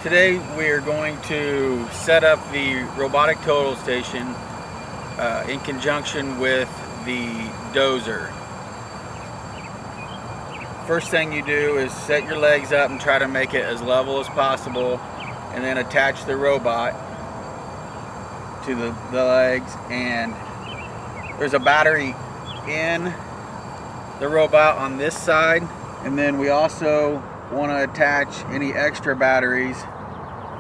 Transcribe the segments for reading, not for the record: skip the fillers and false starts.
Today we are going to set up the robotic total station in conjunction with the Dozer. First thing you do is set your legs up and try to make it as level as possible, and then attach the robot to the legs. And there's a battery in the robot on this side, and then we also want to attach any extra batteries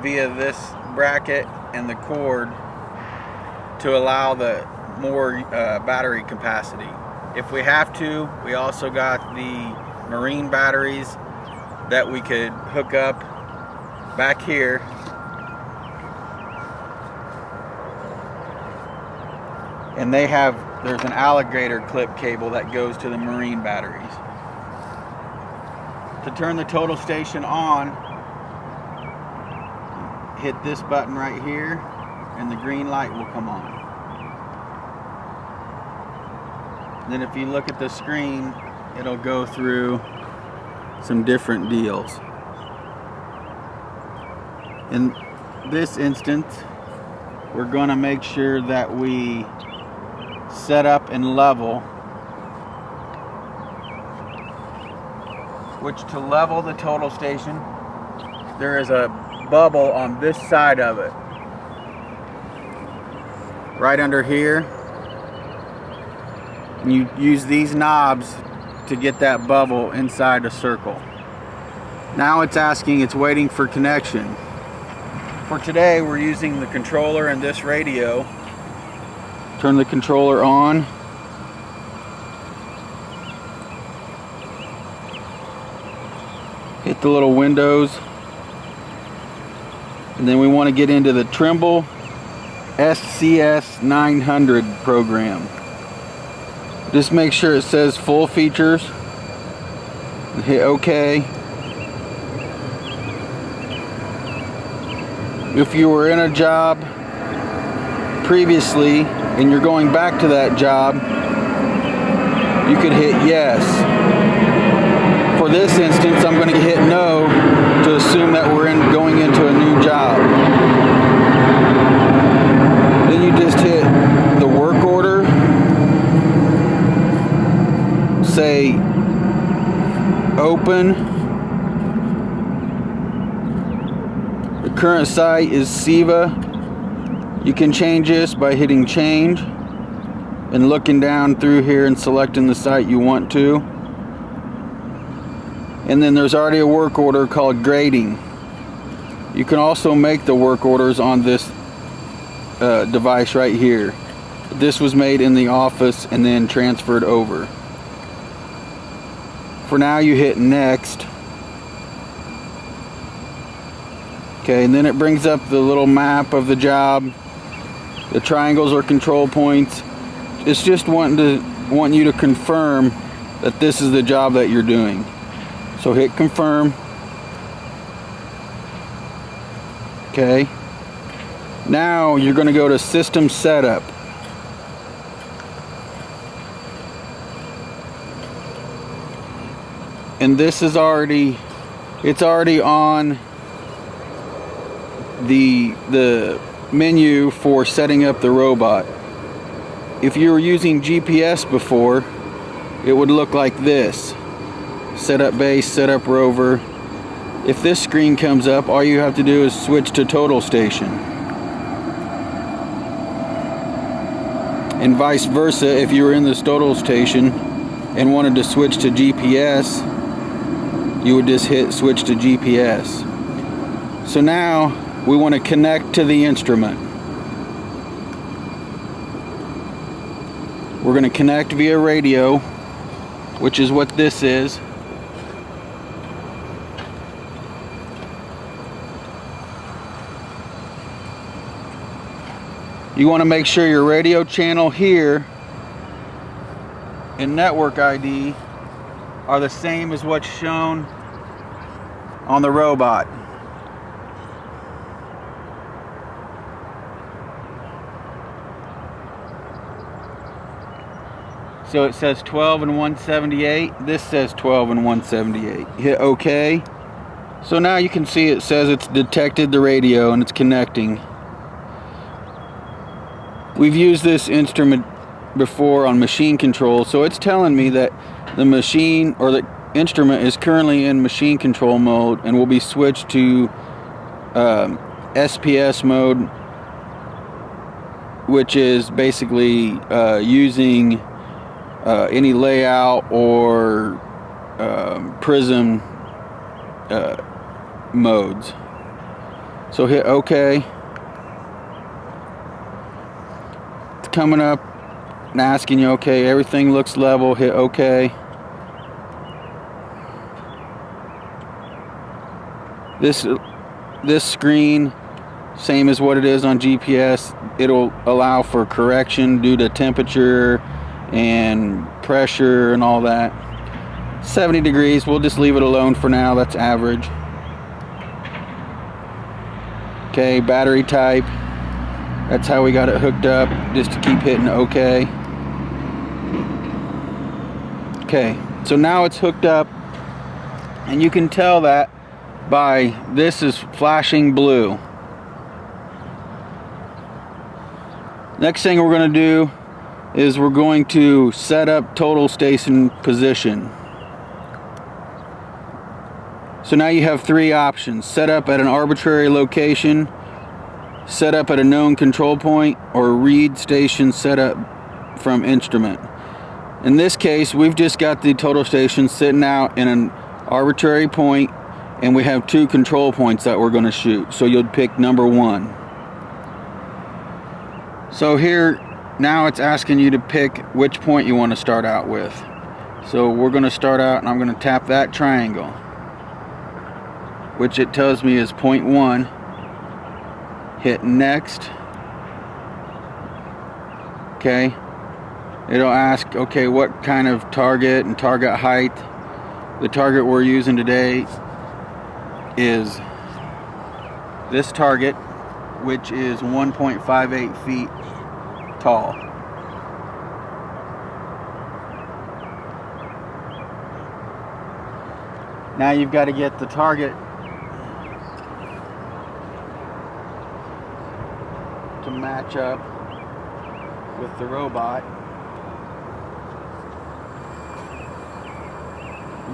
via this bracket and the cord to allow the more battery capacity. If we have to, we also got the marine batteries that we could hook up back here and there's an alligator clip cable that goes to the marine batteries. To turn the total station on, hit this button right here and the green light will come on. Then if you look at the screen, it'll go through some different deals. In this instance, we're going to make sure that we set up and level, which to level the total station, there is a bubble on this side of it, right under here, and you use these knobs to get that bubble inside a circle. Now it's waiting for connection. For today we're using the controller and this radio. Turn the controller on. Hit the little windows. And then we want to get into the Trimble SCS 900 program. Just make sure it says full features. Hit OK. If you were in a job previously and you're going back to that job, you could hit yes. For this instance, I'm going to hit no to assume that we're going into a new job. Then you just hit the work order, say open. The current site is SIVA. You can change this by hitting change and looking down through here and selecting the site you want to. And then there's already a work order called grading. You can also make the work orders on this device right here. This was made in the office and then transferred over. For now, you hit next. Okay, and then it brings up the little map of the job. The triangles are control points. It's just want you to confirm that this is the job that you're doing. So hit confirm. Okay. Now you're going to go to system setup. And this is already on the menu for setting up the robot. If you were using GPS before, it would look like this. Setup base, setup rover. If this screen comes up, all you have to do is switch to total station. And vice versa, if you were in this total station and wanted to switch to GPS, you would just hit switch to GPS. So now we want to connect to the instrument. We're going to connect via radio, which is what this is. You want to make sure your radio channel here and network ID are the same as what's shown on the robot. So it says 12 and 178. This says 12 and 178. Hit OK. So now you can see it says it's detected the radio and it's connecting. We've used this instrument before on machine control, so it's telling me that the machine or the instrument is currently in machine control mode and will be switched to SPS mode, which is basically using any layout or prism modes. So hit OK. It's coming up and asking you, okay, everything looks level. Hit OK. This screen, same as what it is on GPS, it'll allow for correction due to temperature and pressure and all that. 70 degrees, we'll just leave it alone for now, that's average. Okay, battery type, that's how we got it hooked up, just to keep hitting OK. Okay, so now it's hooked up, and you can tell that by this is flashing blue. Next thing we're going to do is we're going to set up total station position. So now you have three options: set up at an arbitrary location, set up at a known control point, or read station setup from instrument. In this case, we've just got the total station sitting out in an arbitrary point, and we have two control points that we're going to shoot. So you'll pick number 1. So here, now it's asking you to pick which point you want to start out with. So we're going to start out, and I'm going to tap that triangle, which it tells me is point 1. Hit next. Okay. It'll ask, okay, what kind of target and target height. The target we're using today is this target, which is 1.58 feet tall. Now you've got to get the target to match up with the robot.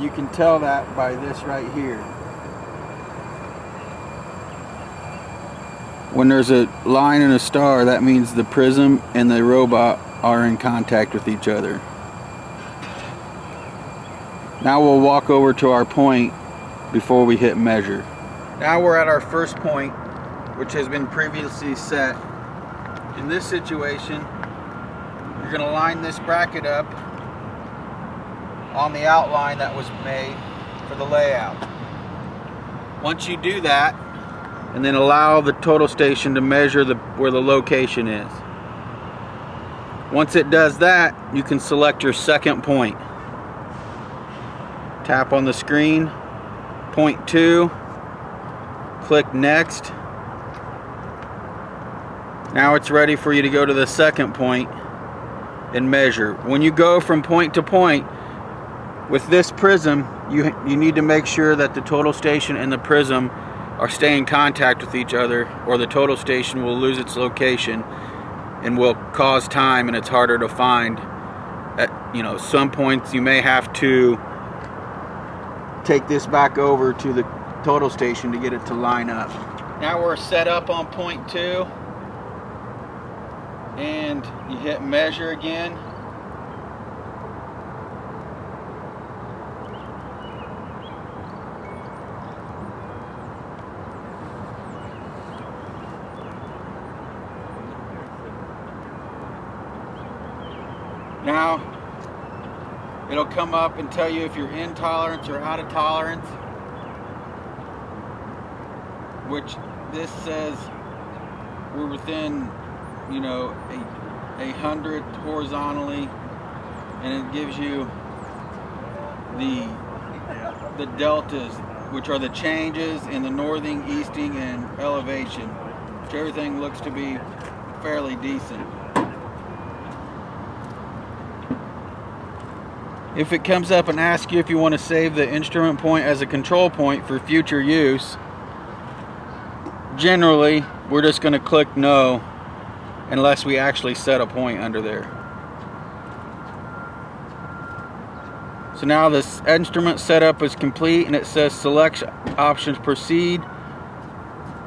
You can tell that by this right here. When there's a line and a star, that means the prism and the robot are in contact with each other. Now we'll walk over to our point before we hit measure. Now we're at our first point, which has been previously set. In this situation, you're going to line this bracket up on the outline that was made for the layout. Once you do that, and then allow the total station to measure where the location is. Once it does that, you can select your second point. Tap on the screen, point 2, click next. Now it's ready for you to go to the second point and measure. When you go from point to point with this prism, you need to make sure that the total station and the prism are staying in contact with each other, or the total station will lose its location and will cause time, and it's harder to find. At some points you may have to take this back over to the total station to get it to line up. Now we're set up on point 2, and you hit measure again. Now it'll come up and tell you if you're in tolerance or out of tolerance, which this says we're within, a 100 horizontally, and it gives you the deltas, which are the changes in the northing, easting, and elevation, which everything looks to be fairly decent. If it comes up and asks you if you want to save the instrument point as a control point for future use, generally we're just going to click no unless we actually set a point under there. So now this instrument setup is complete, and it says select options, proceed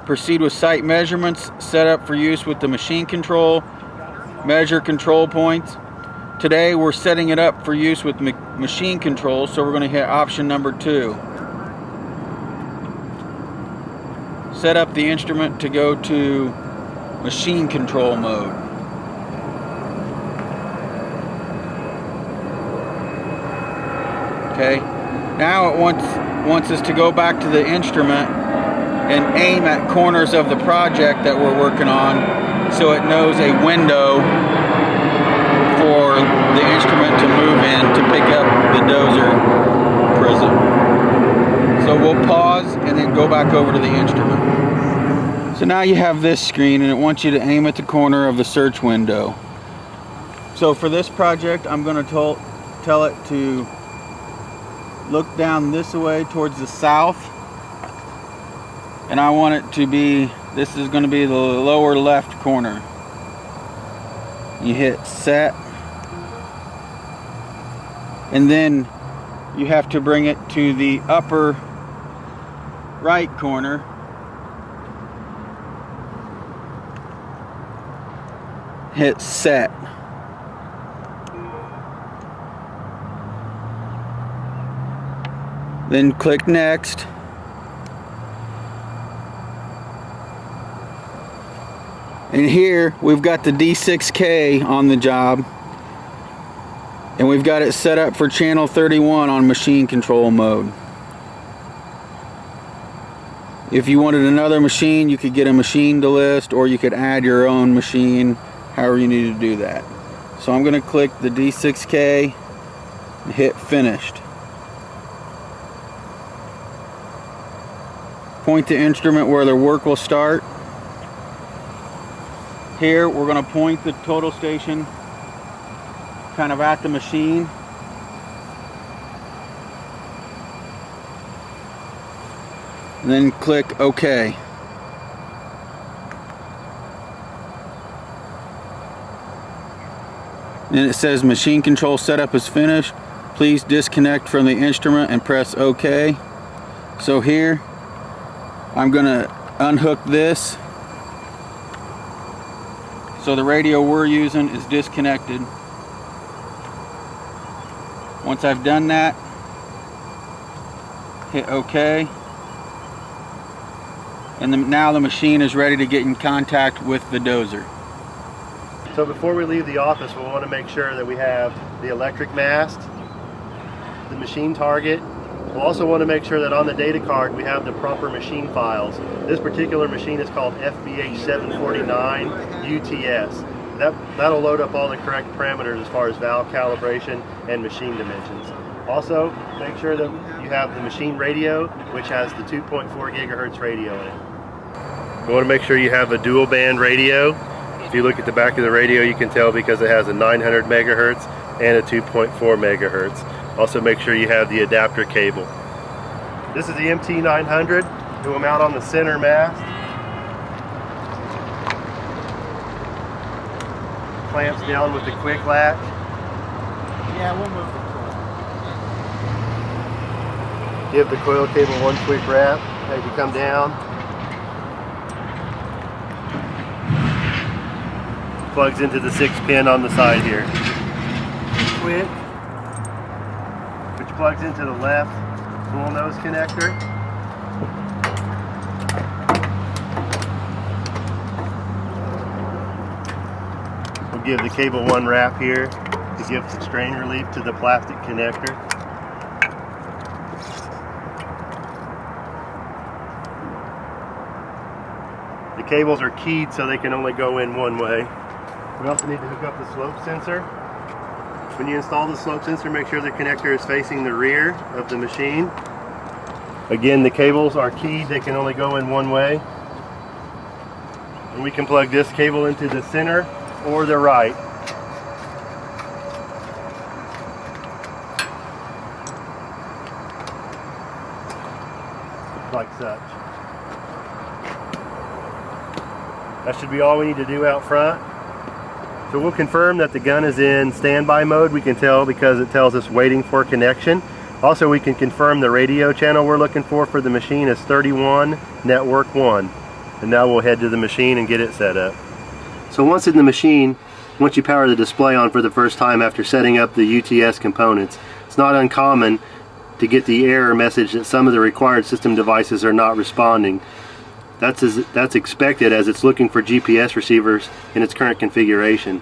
with site measurements, set up for use with the machine control, measure control points. Today we're setting it up for use with machine control, so we're going to hit option number 2. Set up the instrument to go to machine control mode. Okay, now it wants us to go back to the instrument and aim at corners of the project that we're working on, so it knows a window for the instrument to move in to pick up the dozer prism. So we'll pause and then go back over to the instrument. So now you have this screen, and it wants you to aim at the corner of the search window. So for this project, I'm going to tell it to look down this way towards the south, and I want it to be, this is going to be the lower left corner. You hit set, and then you have to bring it to the upper right corner. Hit set. Then click next. And here we've got the D6K on the job, and we've got it set up for channel 31 on machine control mode. If you wanted another machine, you could get a machine to list, or you could add your own machine, however you need to do that. So I'm going to click the D6K and hit finished. Point the instrument where the work will start. Here we're going to point the total station kind of at the machine. And then click OK. Then it says machine control setup is finished. Please disconnect from the instrument and press OK. So here I'm going to unhook this. So the radio we're using is disconnected. Once I've done that, hit OK. And now the machine is ready to get in contact with the dozer. So before we leave the office, we want to make sure that we have the electric mast, the machine target. We'll also want to make sure that on the data card we have the proper machine files. This particular machine is called FBH 749 UTS. That'll load up all the correct parameters as far as valve calibration and machine dimensions. Also, make sure that you have the machine radio, which has the 2.4 gigahertz radio in it. You want to make sure you have a dual band radio. If you look at the back of the radio, you can tell because it has a 900 megahertz and a 2.4 megahertz. Also make sure you have the adapter cable. This is the MT900. It will mount on the center mast. Clamps down with the quick latch. Yeah, we'll move the coil. Give the coil cable one quick wrap as you come down. Plugs into the 6-pin on the side here. Quick, which plugs into the left full nose connector. We'll give the cable one wrap here to give some strain relief to the plastic connector. The cables are keyed so they can only go in one way. We also need to hook up the slope sensor. When you install the slope sensor, make sure the connector is facing the rear of the machine. Again, the cables are keyed, they can only go in one way. And we can plug this cable into the center or the right. like such. That should be all we need to do out front. So we'll confirm that the gun is in standby mode. We can tell because it tells us waiting for connection. Also, we can confirm the radio channel we're looking for the machine is 31 network 1. And now we'll head to the machine and get it set up. So once in the machine, once you power the display on for the first time after setting up the UTS components, it's not uncommon to get the error message that some of the required system devices are not responding. That's expected as it's looking for GPS receivers in its current configuration.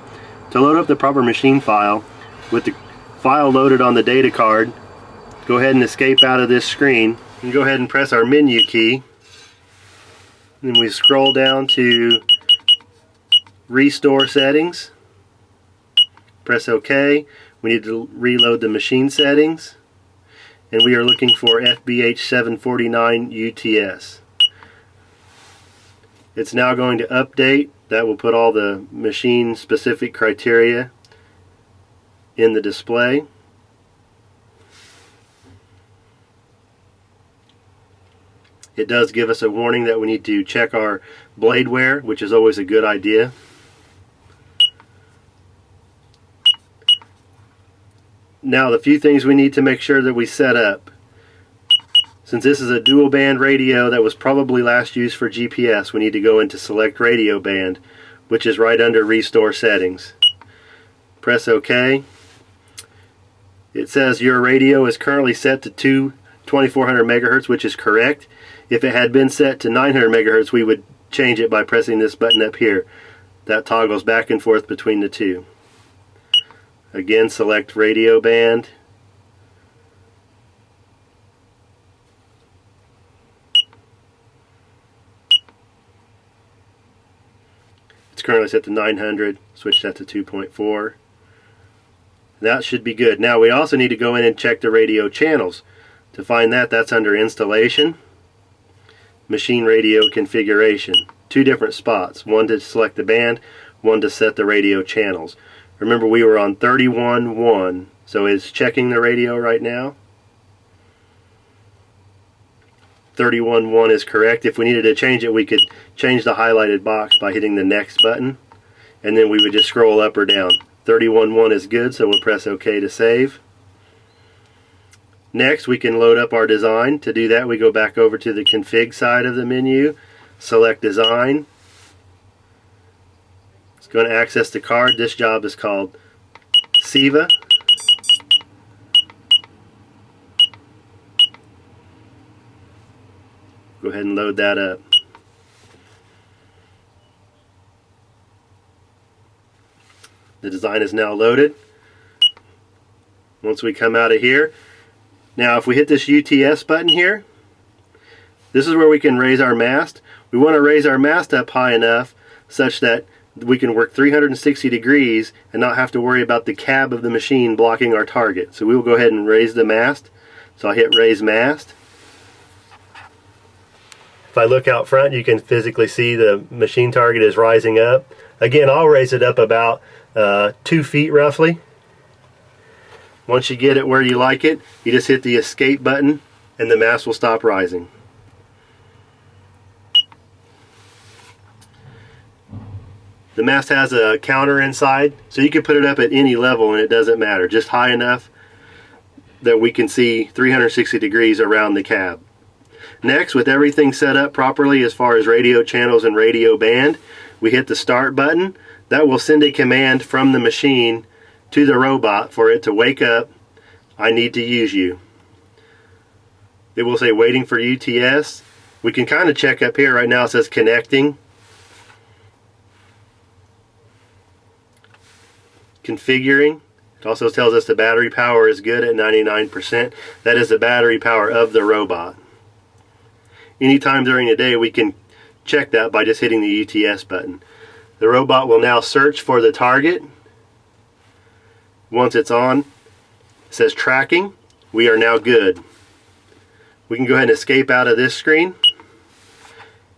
To load up the proper machine file, with the file loaded on the data card, go ahead and escape out of this screen and go ahead and press our menu key. Then we scroll down to Restore Settings. Press OK. We need to reload the machine settings. And we are looking for FBH 749 UTS. It's now going to update. That will put all the machine specific criteria in the display. It does give us a warning that we need to check our blade wear, which is always a good idea. Now, the few things we need to make sure that we set up. Since this is a dual band radio that was probably last used for GPS, we need to go into Select Radio Band, which is right under Restore Settings. Press OK. It says your radio is currently set to 2400 megahertz, which is correct. If it had been set to 900 megahertz, we would change it by pressing this button up here. That toggles back and forth between the two. Again, select radio band. It's currently set to 900. Switch that to 2.4. That should be good. Now we also need to go in and check the radio channels. To find that, that's under Installation, Machine Radio Configuration. Two different spots. One to select the band, one to set the radio channels. Remember, we were on 31.1, so it's checking the radio right now. 31.1 is correct. If we needed to change it, we could change the highlighted box by hitting the next button, and then we would just scroll up or down. 31.1 is good, so we'll press OK to save. Next, we can load up our design. To do that, we go back over to the config side of the menu, select design. It's going to access the card. This job is called SIVA. Go ahead and load that up. The design is now loaded. Once we come out of here, now if we hit this UTS button here, this is where we can raise our mast. We want to raise our mast up high enough such that we can work 360 degrees and not have to worry about the cab of the machine blocking our target. So we will go ahead and raise the mast. So I hit raise mast. If I look out front, you can physically see the machine target is rising up. Again, I'll raise it up about 2 feet roughly. Once you get it where you like it, you just hit the escape button and the mast will stop rising. The mast has a counter inside, so you can put it up at any level and it doesn't matter, just high enough that we can see 360 degrees around the cab. Next, with everything set up properly as far as radio channels and radio band, we hit the start button. That will send a command from the machine to the robot for it to wake up. I need to use you. It will say waiting for UTS. We can kind of check up here. Right now it says connecting. Configuring. It also tells us the battery power is good at 99%. That is the battery power of the robot. Anytime during the day we can check that by just hitting the UTS button. The robot will now search for the target. Once it's on, it says tracking. We are now good. We can go ahead and escape out of this screen.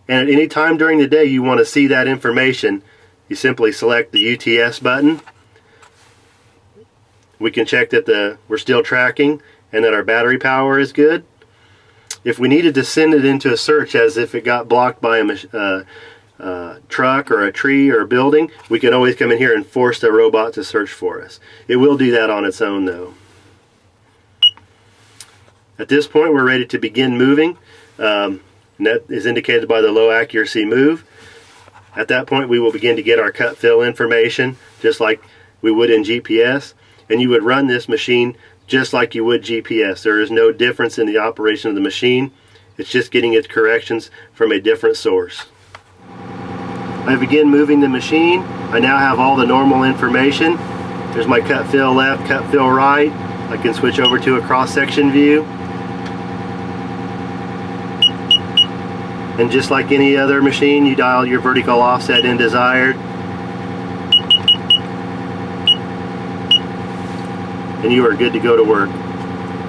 And at any time during the day you want to see that information, you simply select the UTS button. We can check that we're still tracking and that our battery power is good. If we needed to send it into a search as if it got blocked by a truck or a tree or a building, we can always come in here and force the robot to search for us. It will do that on its own though. At this point we're ready to begin moving. And that is indicated by the low accuracy move. At that point we will begin to get our cut fill information just like we would in GPS, and you would run this machine just like you would GPS. There is no difference in the operation of the machine. It's just getting its corrections from a different source. I begin moving the machine. I now have all the normal information. There's my cut fill left, cut fill right. I can switch over to a cross-section view. And just like any other machine, you dial your vertical offset in desired. And you are good to go to work.